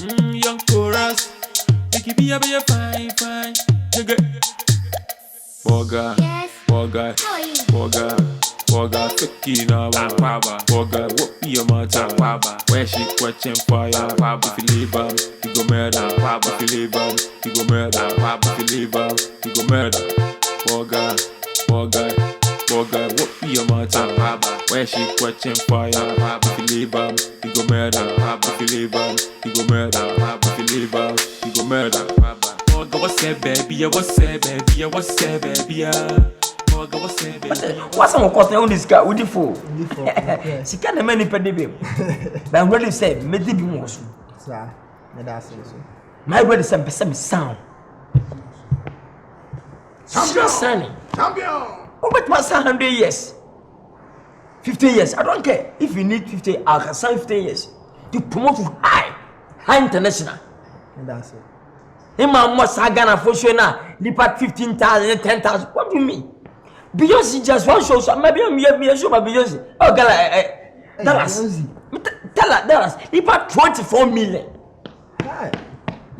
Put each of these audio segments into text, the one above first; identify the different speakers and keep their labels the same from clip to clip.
Speaker 1: Young chorus. Make it be a fine, fine. Borga,
Speaker 2: Yes.
Speaker 1: Borga,
Speaker 2: How are you?
Speaker 1: Borga, Tuki now, Akwaaba. Borga, what be your matter? Akwaaba, where she catching fire? Akwaaba, if you leave you go murder. Akwaaba, if you leave you go murder. Akwaaba, if you leave you go murder. Borga, what be your matter? Akwaaba, where she catching fire? Akwaaba, if you leave you go murder. Akwaaba, if you leave you go murder. Akwaaba, if you leave you go murder. Borga, what's up, baby? What's up, baby? What's up, baby?
Speaker 3: What's on cotton on this guy with the fool? She can't many penny babe. But I'm ready to say, maybe more.
Speaker 4: Sir, that's it.
Speaker 3: My brother some sound.
Speaker 4: Champion!
Speaker 3: Oh, but my son 100 years. 50 years. I don't care. If you need 50, I can sign 50 years. To promote to high international.
Speaker 4: That's it.
Speaker 3: Imam must have Ghana for sure now. Lipat 15,000, 10,000. What do you mean? Beyonce just one show, so maybe I'm a show by Beyonce. Oh, Dallas. Tell her, Dallas. Lipat 24 million.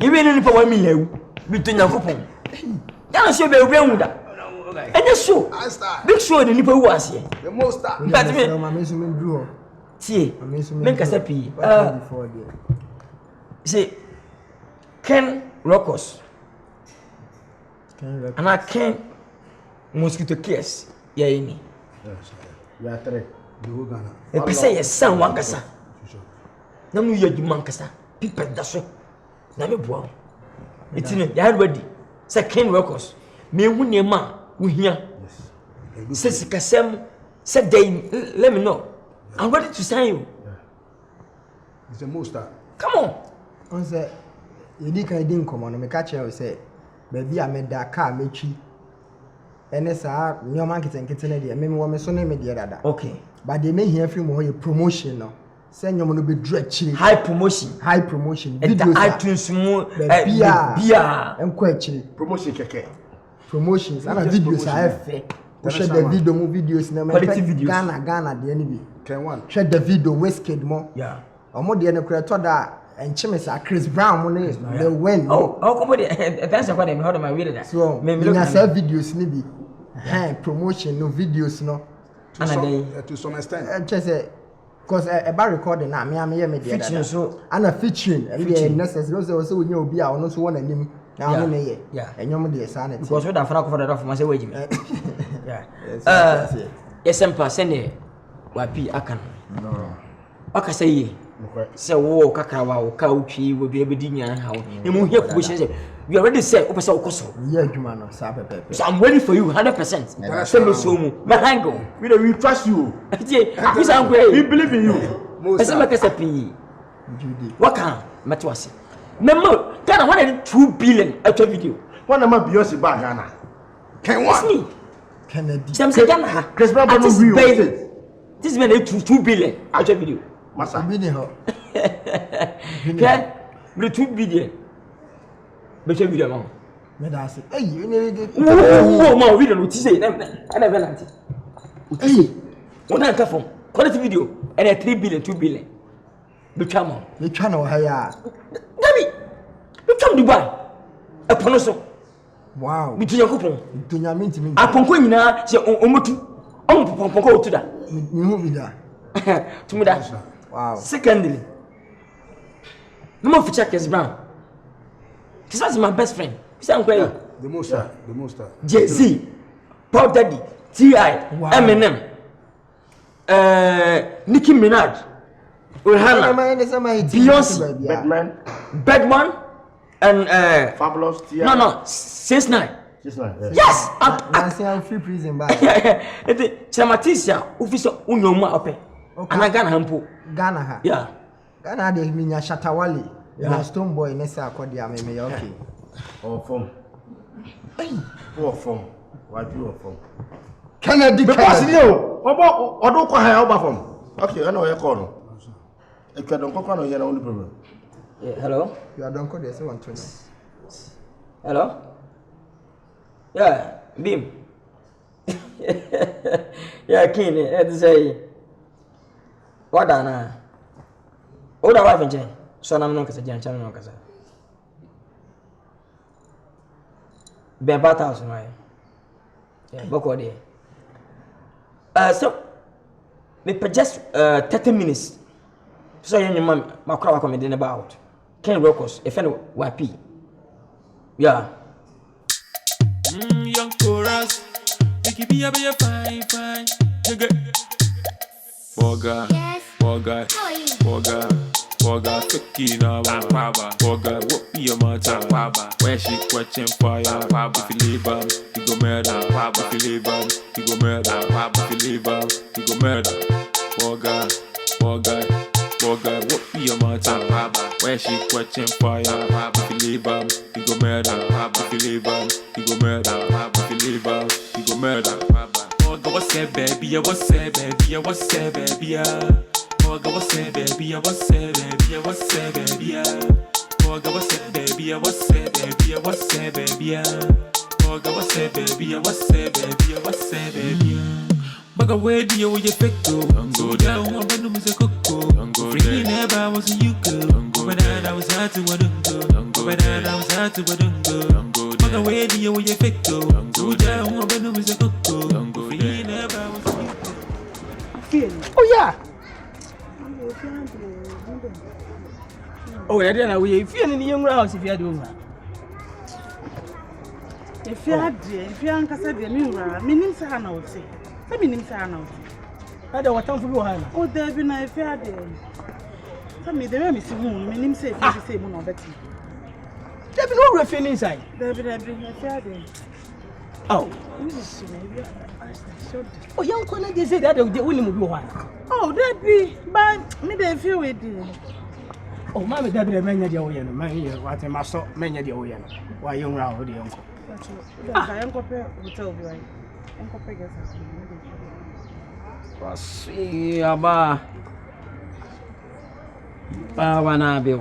Speaker 3: You really need 1 million between your coupon. Dallas, you'll be around with that. And the show. Big show the nipple was here.
Speaker 4: The most that.
Speaker 3: But me,
Speaker 4: my measurement drew.
Speaker 3: see, Nkansah. See, Ken Rockos. And I Ken mosquito case. Yeah, any.
Speaker 4: We are three. The whole Ghana.
Speaker 3: If you say a son, one Kasa. No, you Mankasa. People that's it. Never bow. It's in the ready. Say Ken Rockos. Me, who near man, who here. Says Kasem, said they let me know. I'm ready to sign you.
Speaker 4: It's the most that.
Speaker 3: Come on.
Speaker 4: On say, you didn't come on. Me catch you say, baby, I made that car, me cheap. And it's a new market and kitchen idea. Maybe one so name the other.
Speaker 3: Okay.
Speaker 4: But they may hear from your promotion now. Send your money be dreadful.
Speaker 3: High promotion.
Speaker 4: High promotion.
Speaker 3: And the iTunes more beer.
Speaker 4: And quite
Speaker 5: Promotion keke.
Speaker 4: promotions. And videos I have. We share the video more videos now.
Speaker 3: Quality videos.
Speaker 4: Ghana the enemy.
Speaker 5: Can one.
Speaker 4: Share the video Westcade more.
Speaker 3: Yeah.
Speaker 4: Omo the enemy creator that and Chimesa Chris Brown money the win.
Speaker 3: Oh, come on. Thanks for them. How do I read that?
Speaker 4: So me na share videos nibi. Promotion no videos no.
Speaker 5: To some extent.
Speaker 4: Just say because about recording now me hear me there.
Speaker 3: Featuring so.
Speaker 4: And a featuring. Necessary. Also we know be a no so one anim. Now me here.
Speaker 3: Yeah.
Speaker 4: And you dey sanity.
Speaker 3: Because we da fana cover that for myself wage me. Yeah. Yes, Empire send it. Wapi akan.
Speaker 5: No.
Speaker 3: Aka say say wo kakra wo ka utwi wo be di nyan ha wo. Emu here position say you already said opese okoso.
Speaker 4: Yeah, Juma no sa pepe.
Speaker 3: So I'm ready for you 100%. Say me so mu. My hango.
Speaker 5: We trust you.
Speaker 3: We say we
Speaker 5: believe in you.
Speaker 3: Ese make say pi. What can matwase? Memo Ghana 102 billion actual video.
Speaker 5: One of my Beyonce back Ghana. Can
Speaker 3: It's
Speaker 5: one?
Speaker 3: me.
Speaker 4: Kennedy.
Speaker 3: Some say Ghana.
Speaker 5: Chris Brown no real.
Speaker 3: This man 2 billion actual video.
Speaker 5: Massa.
Speaker 4: Bini ho.
Speaker 3: Okay? We 2 billion. But you video man.
Speaker 4: Me da say, hey, you need
Speaker 3: Oh, man, we don't know. Say, I never learned. Hey, what I come from? Quality video and a 3 billion, 2 billion. But come on.
Speaker 4: you channel haya.
Speaker 3: Dabi, you come Dubai. A ponoso.
Speaker 4: Wow.
Speaker 3: Between your coupon.
Speaker 4: Dunya minti minti.
Speaker 3: A ponko nyina say omotu. Ponko to that.
Speaker 4: Me who be da?
Speaker 3: To me that.
Speaker 4: Wow.
Speaker 3: Secondly, no more feature Chris Brown. This was my best friend.
Speaker 5: The most.
Speaker 3: Jay-Z, Pop Daddy, T.I.,
Speaker 4: Wow.
Speaker 3: Eminem, Nicki Minaj, Rihanna, Beyonce, Batman, and
Speaker 5: Fabulous.
Speaker 3: no, 6ix9ine.
Speaker 5: Just like that.
Speaker 3: Yes,
Speaker 4: I say I'm free prison back.
Speaker 3: Chamatisia, officer Unyoma Ope, and I got him.
Speaker 4: Ghana ha.
Speaker 3: Yeah.
Speaker 4: Ghana de minya Shatawale. Na Stone Boy nessa akodia me okay.
Speaker 5: Or from. Or from. Why you or from?
Speaker 4: Kennedy.
Speaker 5: Because you. Odo kwa haya oba from. Okay, I know you call no. If you don't call no, you only problem.
Speaker 3: Hello.
Speaker 4: You are don't call this 120.
Speaker 3: Hello. Yeah, Beam. Yeah, keen. Let's say. What done? What wife and Jane? So I'm not going to no kasa. Be about 1,000 right? Yeah, boko there. So me just 30 minutes. So your mom makura come in about. Can records if any YP. Yeah.
Speaker 1: Young chorus. Make be a fine. Borga. Borga. Borga, cookie now, Akwaaba. Borga, what be your matter? Akwaaba, where she catching fire? Akwaaba, if you leave you go murder. Akwaaba, if you leave you go murder. Akwaaba, if you leave you go murder. Borga, what be your matter? Akwaaba, where she catching fire? Akwaaba, if you leave you go murder. Akwaaba, if you leave you go murder. Akwaaba, if you leave you go murder. Borga, what's that, baby? What's that, baby? What's that, baby? Borga, what's that, baby? What's that, baby? What's that, baby? Borga, what's that, baby? What's that, baby? What's that, baby? Borga, what's that, baby? What's that, baby? What's that, baby? Borga, where do you fit to? Go down, I'm gonna miss a cocoa. Free never was you go. But I was hard to what but I was hard to what Borga, where do you fit to? Go down, I'm gonna miss a cocoa. Free never was you.
Speaker 2: Oh yeah. Oh, yeah, then we feel in the young house if you are doing that. If you are Nkansah, meaning Sahana would say. I mean, Sahana. I don't want to go home. Oh, there be no fair day. Tell me, the name is Moon, meaning say, say, Moon or Betty. There be no reference inside. There be no fair day. Oh, oh, young Connor, they say that they will move one. Oh, that be, but me they feel with you. Oh, mammy, that be a man, the old man, what I must stop many of the old. Why young round the uncle? I am compared with Toby. Uncle Pegasus. See, Abba. Wanna be.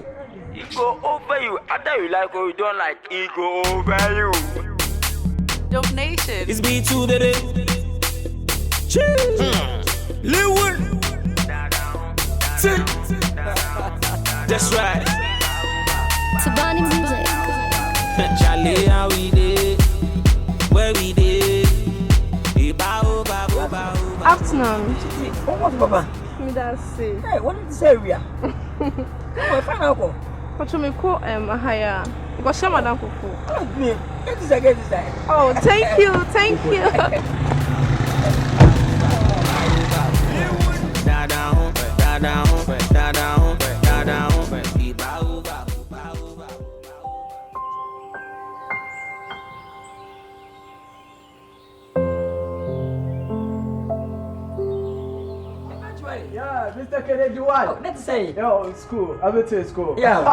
Speaker 3: He go over you. Either you like or you don't like, he go over you.
Speaker 6: Donation.
Speaker 1: It's me too, today. Cheers. Leeward. That's right.
Speaker 7: Tabani music.
Speaker 1: Charlie, how we did, where we did.
Speaker 6: Afternoon.
Speaker 3: Oh, what, Papa?
Speaker 6: Me that's it.
Speaker 3: Hey, what is this area? Oh, I find out.
Speaker 6: What you me call higher? Because she madam kuku.
Speaker 3: Oh, me. Get this again, this side.
Speaker 6: Oh, thank you.
Speaker 2: Yeah, Mr. Kennedy, what?
Speaker 3: Oh, let's say.
Speaker 2: Yo, it's cool. I went to school.
Speaker 3: Yeah.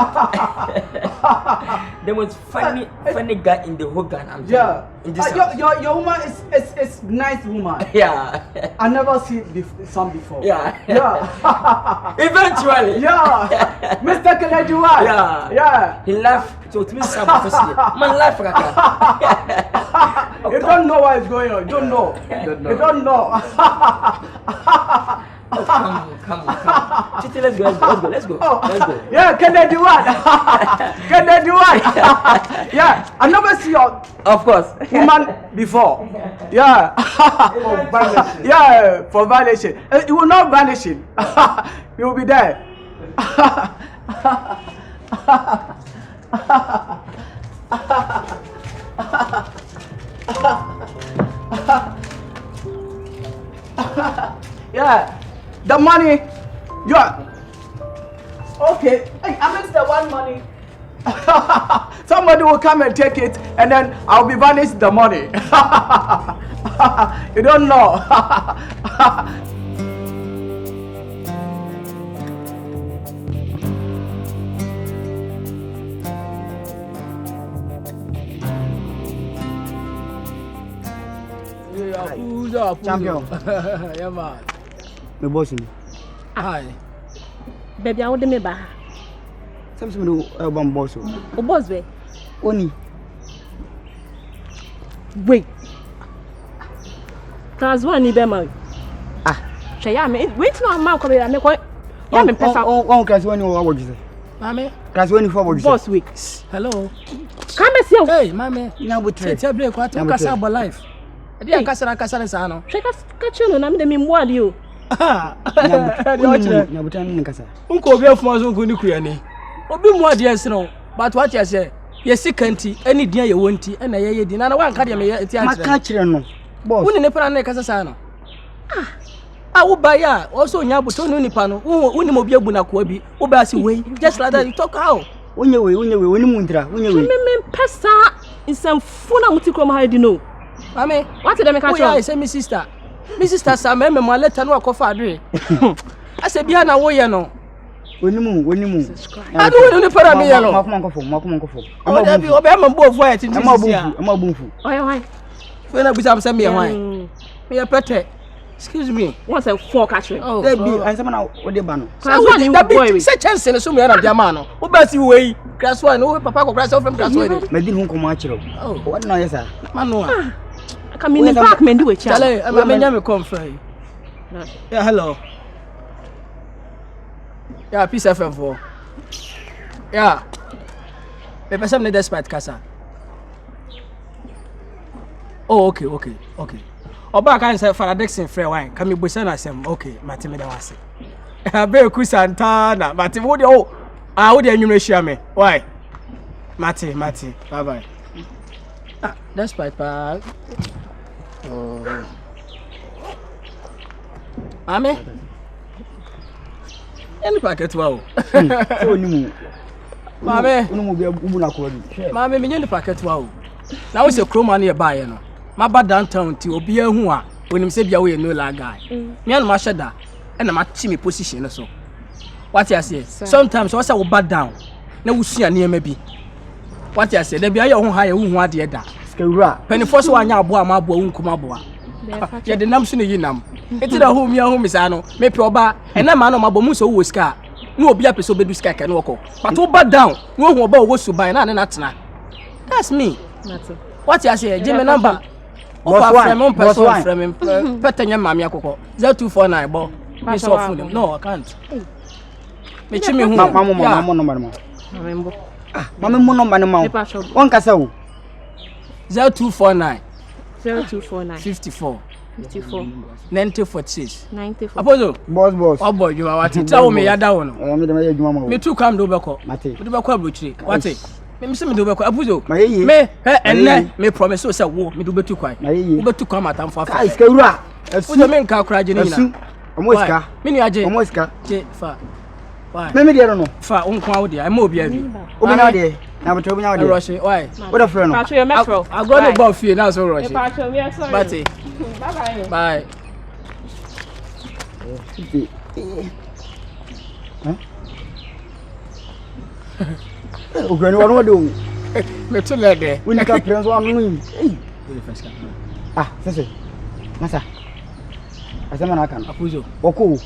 Speaker 3: The most funny guy in the whole Ghana.
Speaker 2: Yeah.
Speaker 3: In this
Speaker 2: your woman is nice woman.
Speaker 3: Yeah.
Speaker 2: I never see some before.
Speaker 3: Yeah.
Speaker 2: Yeah.
Speaker 3: Eventually.
Speaker 2: Yeah. Mr. Kennedy, what?
Speaker 3: Yeah.
Speaker 2: Yeah.
Speaker 3: He laughed. So it means something. Man, laugh, Raka.
Speaker 2: You don't know what is going on. You don't know. You don't know.
Speaker 3: Oh, come on. Chitty, let's go.
Speaker 2: Oh. Yeah, Kennedy what? Kennedy what? Yeah, I never see your
Speaker 3: of course
Speaker 2: woman before. Yeah. For vanishing. Yeah, for vanishing. It will not vanish. You will be there. Yeah. The money, yeah. Okay, hey, I missed the one money. Somebody will come and take it, and then I'll be vanished the money. You don't know. Champion. Yeah, man. My boss.
Speaker 6: Hi. Baby, I want me back.
Speaker 2: Something do one boss.
Speaker 6: O boss be.
Speaker 2: Oni.
Speaker 6: Wait. Cause one ni be ma. Ah. She ya me. Wait no am come here me ko. Ya me pesa.
Speaker 2: On cause when you what you say.
Speaker 8: Mami.
Speaker 4: Class 24
Speaker 6: Boss weeks.
Speaker 8: Hello.
Speaker 6: Come and see.
Speaker 8: Hey, mami.
Speaker 4: Nyabutre.
Speaker 8: Tell break what you kasa about life. Edi akasa sa no.
Speaker 6: Check you na me dem mwa you.
Speaker 4: Nyabutre nkasa.
Speaker 8: Unko obi afuma so nko ni kuya ni. Obi mwa de ese no. But what you say? Yesi kanti eni dia ye wonti na ye di na wan ka de me eti a
Speaker 4: Maka kire no. Boss.
Speaker 8: Woni ne para na kasa sa no. Wo ba ya also nyabuto no nipa no. Woni mo bi abu na ko bi. Wo ba si we. Just like that you talk how.
Speaker 4: Onye we woni muntra. Onye we.
Speaker 6: Me pesa insem funa muti krom ha di no.
Speaker 8: Mami,
Speaker 6: what did I catch you?
Speaker 8: I say my sister. My sister say me mo letter no akofa adre. I say bia na wo ye no.
Speaker 4: Woni mu.
Speaker 8: Adu woni ne para me ye no.
Speaker 4: Makoma nkofo.
Speaker 8: Ama bi obi ama bo fo yet ndi sia.
Speaker 4: Ama bunfu.
Speaker 6: Why?
Speaker 8: Fe na bisa am say me ye hwan. Me ye pete. Excuse me.
Speaker 6: Once a four catch you.
Speaker 8: Oh.
Speaker 4: Dey bi ansema na wo de ba no.
Speaker 6: Class 1 you boy.
Speaker 8: Say chance ne so me na dia ma no. Wo ba si we. Class 1 no papa ko class from class 1.
Speaker 4: Me di hu komo achiro.
Speaker 8: Oh.
Speaker 4: What na yesa?
Speaker 8: Manu a.
Speaker 6: Come in the back men do it.
Speaker 8: Chale, am nya me come fry. Yeah, hello. Yeah, peace FM4. Yeah. Me person ne despite kasa. Oh, okay. Oba kan say Faradexin free wine. Come me na sem. Okay, mate me da wase. Abe ku Santana. Mate wo de wo de anwumre hia me. Why? Mate. Bye bye. Ah, despite pa. Oh. Ame. Any packet wow.
Speaker 4: So ni mu.
Speaker 8: Mame.
Speaker 4: Unu mu bi ubu na ko bi.
Speaker 8: Mame me nyɛ packet wow. Na wo se kroma na ye bae no. Ma ba downtown ti obi ahu a onim se bia wo ye no la guy. Me an ma hyeda e na ma chi me position no so. What you say? Sometimes wo say wo ba down na wo sua ne ma bi. What you say? Da bia ye ho ha ye hu ade da.
Speaker 4: Skewura.
Speaker 8: Penifo so anya abo ama abo wu nkuma abo a. Ye de nam so ne yi nam. Eti da ho mi ahu mi sa no. Me pe oba e na ma no ma bo mu so wo ska. No obi apeso bedu ska ka no woko. But wo ba down, no hu oba wo suban na ne na tena. That's me. What you say? Give me number. Boss one. From Petanya Mammy Akoko. 0249 bo. Me so phone. No, I can't. Me chimi hu.
Speaker 4: Mama number mo. Mama mo number no. On kasa wo.
Speaker 6: 0249
Speaker 8: 54
Speaker 6: 9046
Speaker 8: Apozo.
Speaker 4: Boss.
Speaker 8: Oh boy, you are what? Tell me yada wono.
Speaker 4: Me de me adwuma mo.
Speaker 8: Me too come do beko.
Speaker 4: Mate.
Speaker 8: Me do beko abrochire. What? Me say me do beko Apozo.
Speaker 4: Me
Speaker 8: enne me promise so say wo me do betu kwan. Wo betu kwan matam fa.
Speaker 4: Kai skewura.
Speaker 8: Asu me nka kura je ni na.
Speaker 4: Omo iska.
Speaker 8: Me ni aje.
Speaker 4: Omo iska.
Speaker 8: Je fa. Why?
Speaker 4: Me de no.
Speaker 8: Fa unkwa wo de. Ai mo obi abi.
Speaker 4: Obi na de. Na beto obi na de.
Speaker 8: Rush. Why?
Speaker 4: What the friend no?
Speaker 6: Patrol your metro.
Speaker 8: I go no ball fee now so rush.
Speaker 6: Patrol, we are sorry.
Speaker 8: Bye bye.
Speaker 4: Ogani wanu do.
Speaker 8: Me to le de.
Speaker 4: We nika friends wanu ni. Ah, sese. Masa. Asema na kan.
Speaker 8: Apuzo.
Speaker 4: Oko.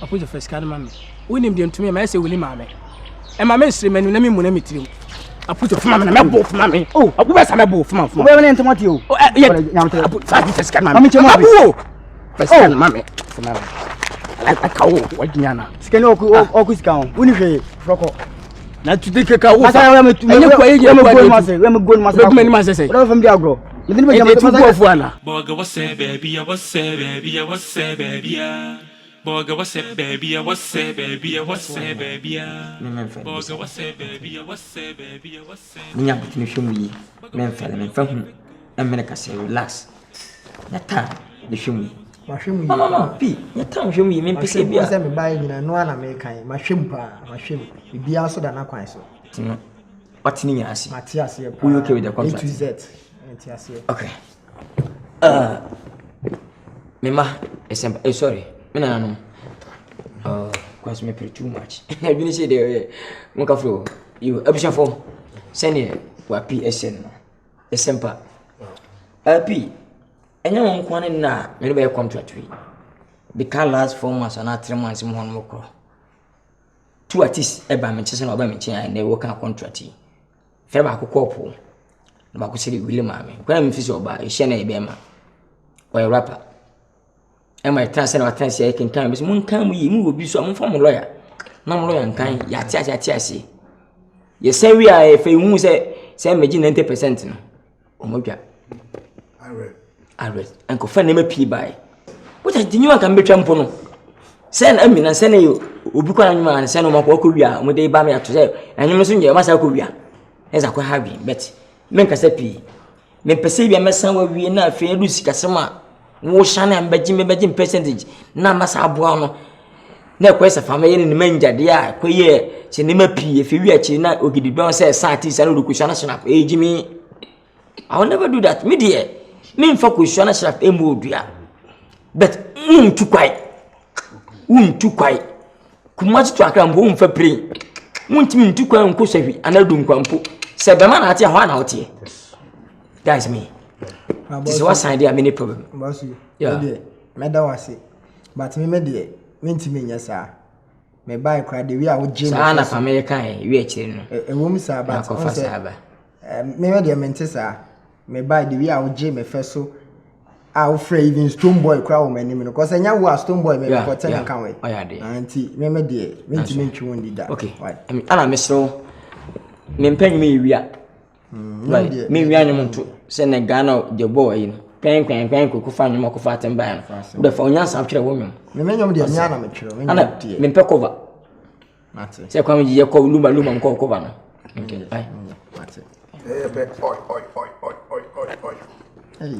Speaker 8: Apuzo first kan mama. We nim de ntumi ma say we ni mama. E mama sire manu na me mu na metrim. Apuzo fuma me na me bo fuma me. Oh, abu be sa me bo fuma.
Speaker 4: Obe ne ntomati o.
Speaker 8: Oh, yeah. First kan mama.
Speaker 4: Mami chemo abi.
Speaker 8: First kan mama. Fuma me. I kawo wadiana.
Speaker 4: Sikeni oku sika on. Uni hwe froko.
Speaker 8: Na tude keka wo.
Speaker 4: Masa ya me tu.
Speaker 8: Enye kwa ye
Speaker 4: me go mase. We me go mase.
Speaker 8: We me ni mase say.
Speaker 4: Odo fam di agro. Me dini be jama
Speaker 8: tu go fu ana.
Speaker 1: Borga what's up baby? What's up baby? What's up baby? Borga what's up baby? What's up baby? What's up baby? Borga what's up baby? What's up baby? What's up?
Speaker 3: Minya tini shomu yi. Men fa hu. Emene ka say relax. Na ta de shomu.
Speaker 4: Mahwemu.
Speaker 3: No. Pi, ya ta shomu yi men pese bia.
Speaker 4: Se me bai nyina no ana me kan. Mahwemu pa, mahwemu. Bibia so da na kwan so.
Speaker 3: Tino. What ni ase?
Speaker 4: Matias here.
Speaker 3: Who you okay with the contract?
Speaker 4: A to Z. Matias here.
Speaker 3: Okay. Mema, sorry. No. Cause me pay too much. I been say there. Monka flow. You option for send here wa PSN. Esempa. P. Enya won kwan na me no be contract we. The car last 4 months and 3 months mo hono mokro. Two artists e ba me chese na oba me chen na e work contract. Fe ba akokọ na ba ko sele William ame. Kwa me fisi oba e hye na e be ma. Oy rapper. E ma transfer na transfer e kan me so mun kan mu yi mu obi so am fa mo lawyer. na mo yan kan ya ti ase ye say we are fe hu say meji 90% no o mo dwa arrest enko fa na me pii bai what I didn't can be trampo no send amina send you obi kwa nyuma an send o makọ wia o de ba me ato say anyum so nje masa ko wia eza ko habi bet men ka say pii men pese bia mesan wa wie na afi edu sikasema wo shane ambeji percentage na masa aboa no na kwesa family ni manjade a koye che ne mapii efi wi achi na ogidi don say sati sa no rukusha na snap ejimi I will never do that me dear me mfa kusha na snap emu odua but too quiet kumachi to akra mbo mfa pre muntimi too quiet nko sahwi anadu nkwampo se be ma na ate ho na ote that's me this was idea many problem
Speaker 4: boss yeah me da wase but me de mentimi nya sa me buy cry the we a wo je
Speaker 3: sa na family kan wi a chire no
Speaker 4: e wo mi sa but me de mente sa me buy the we a wo je me feso a wo free even stone boy cry wo mani me no cause nya wo a stone boy me ko ten kan we anti me de mentimi ntwi won di da
Speaker 3: okay ana mesro me mpanyu me wi a me wi anyum to se ne Ghana je boy yi no kwen ko fa nyum ko fa temba no be fa onya sa twere wo nyum
Speaker 4: me nyum de nya na me twere me
Speaker 3: ana me pe cover mate se kwa me je ko luma ko cover no okay bye mate
Speaker 5: be oi
Speaker 4: hey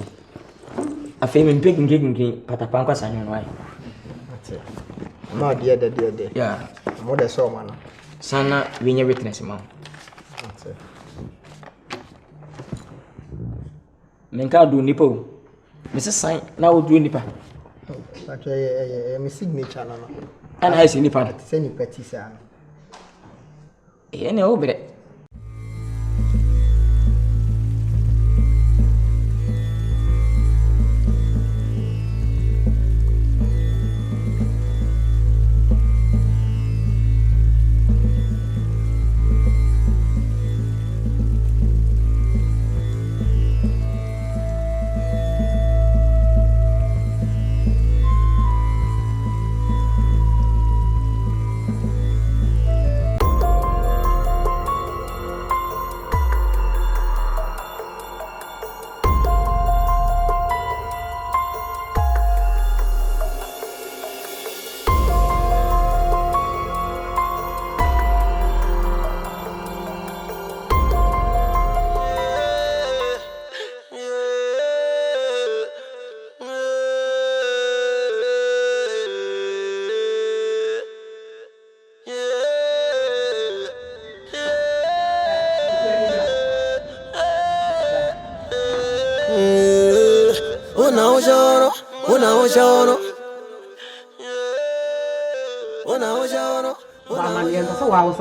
Speaker 3: afi me pe kinki patapa kwa sanyo no ai
Speaker 4: mate no de
Speaker 3: yeah
Speaker 4: mo de so ma no
Speaker 3: sana we nya witness ma
Speaker 4: mate
Speaker 3: menka do nipo Mrs. Sign now do nipa.
Speaker 4: Okay, my signature no.
Speaker 3: And I see nipa.
Speaker 4: Say ni petisa.
Speaker 3: Ne obre.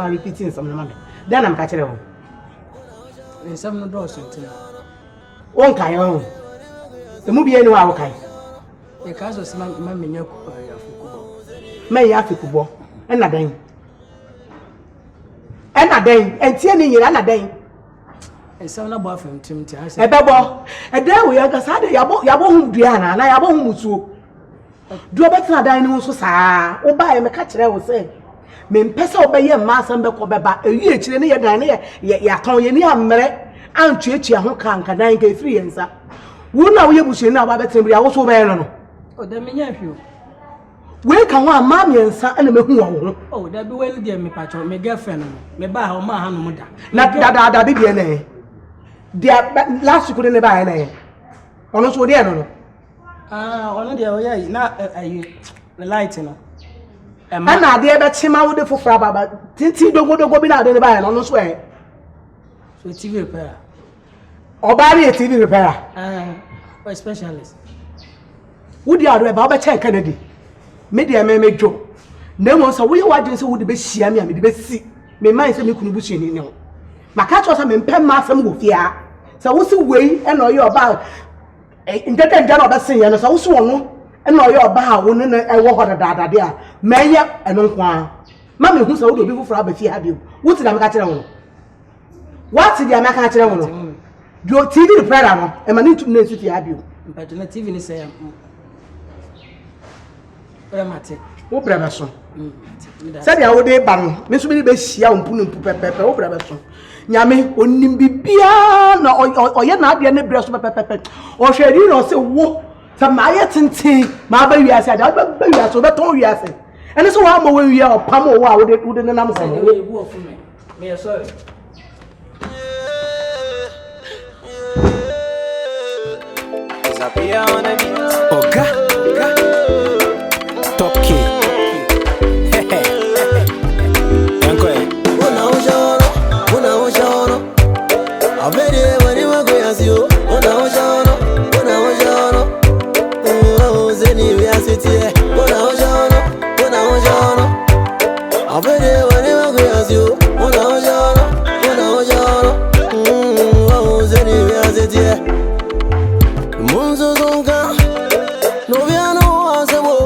Speaker 2: Repeating some number. Then I'm catching them.
Speaker 8: In some doors,
Speaker 2: One kind. The movie anywhere okay.
Speaker 8: The cars was mammy,
Speaker 2: May Africa, and a day. And telling you another day.
Speaker 8: And some about from Timothy. I
Speaker 2: A
Speaker 8: said,
Speaker 2: babo, and there we are. Yabo, Diana, and I won't move. Do a better dining so, sir. Oh, buy a catcher, I will say. Me mpesa obeye masa mbeko beba ewie chire ne yedan ne ya ton ye ni amre antwetwe ho kanka dan ka free yensa wo na wo yebusu na ba betembri awo so be no
Speaker 8: oh da me nya hwio
Speaker 2: we ka ho ama miensa na mehu wo
Speaker 8: oh da bi we de me pacho me girlfriend me ba ha o ma ha no mu da
Speaker 2: na da bi de ne dia last week ne ba ne ono so de no
Speaker 8: ono de o ya na ayi the light no
Speaker 2: ana de be chima wo de fofora baba tinti dogodogo bi na de ba no no so
Speaker 8: so TV repair
Speaker 2: obari TV repair
Speaker 8: or specialist
Speaker 2: wo di aro e ba check Kennedy me de me dwo na mo so wo ye wadin so wo de be hia me de be si me man se me kunu busu ni ne maka cho so me mpem ma asem go fia so wo si wei e no ye oba ndete ndana oba sen ye no so wo so no eno yo ba ha wo ne ewo ho dada de a menye eno kwa ma me hu so wo do bi fufura abafi ha bi wo ti da me ka kire wo what ti da me ka kire wo no do TV repair no e ma ni tu na su fi ha bi
Speaker 8: but na TV ni say mate
Speaker 2: wo braba so said ya wo de ba no me so be hia wo mpu no mpu pepepe wo braba so nyame onim bibia na oye na ade ne bre so pepepe o hwedi no se wo sa maye tenten ma ba wiase ade ba wiase o beton wiase ene so wa ma wo wi o pam wo a wo de ne nam so no
Speaker 3: me sorry
Speaker 9: Borga, top key.
Speaker 10: Una ojono. Avere wani magoyasio. Una ojono. Oh, zeni viasitie. Una ojono. Avere wani magoyasio. Una ojono. Oh, zeni viasitie. Munzo zonga. Noviano asebo.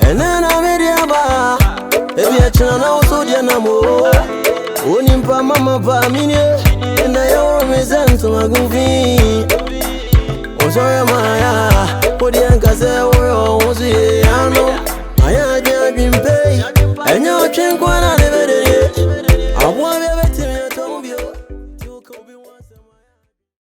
Speaker 10: And then I made it ba. Ebi achana usodia na mo. Onimpa mama pa minye. And I always send to my goofy. Osoya maya.